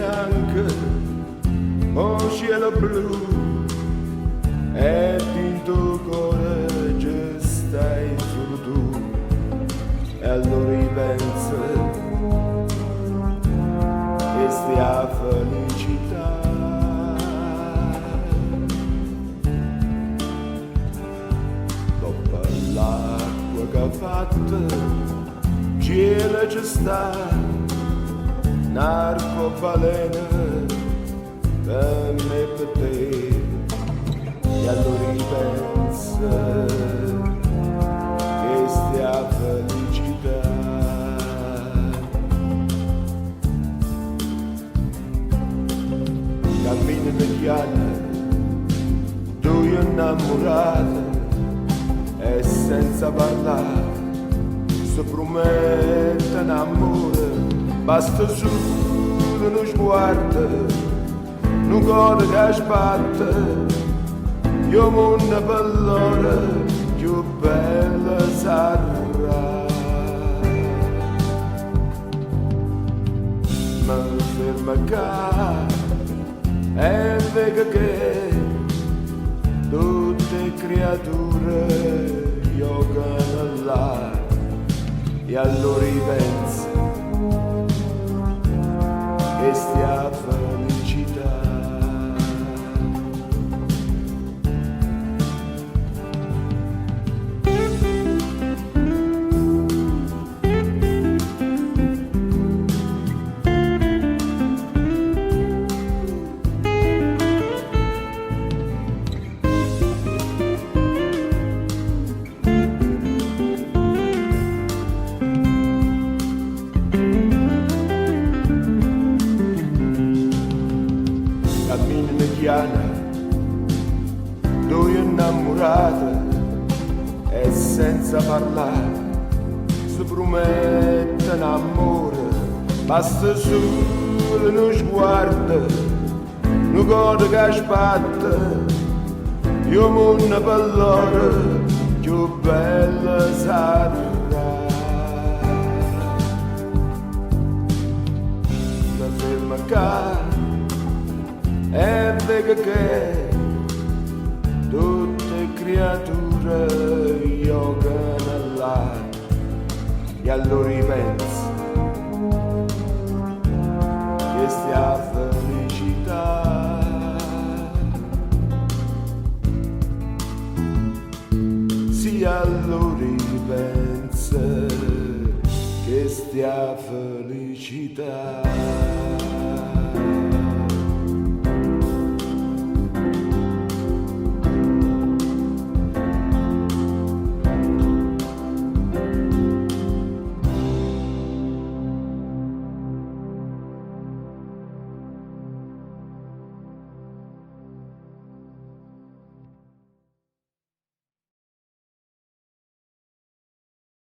bianche, o cielo blu, e in tuo cuore ci stai solo tu, e allora ripensa e stia felicità. Dopo l'acqua che ha fatto, cielo ci sta, narcobalena per me e per te, e allora ripensa che stia felicità. Cammino mediana, due innamorate, e senza parlare si promettono amore, basta solo uno sguardo, un cuore che sbatte, io mondo per loro più bella sarà. Ma ferma qua e vedo che tutte creature giocano là, e allora ripensa che stia felicità. Cammino mediana, due innamorate, e senza parlare si promettono amore, basta solo uno sguardo, un cuore che sbatte, io mondo per loro più bella sarà. La ferma qua e vedo che tutte creature giocano là, e allora ripenso che stia felicità. Sì, allora ripenso che stia felicità.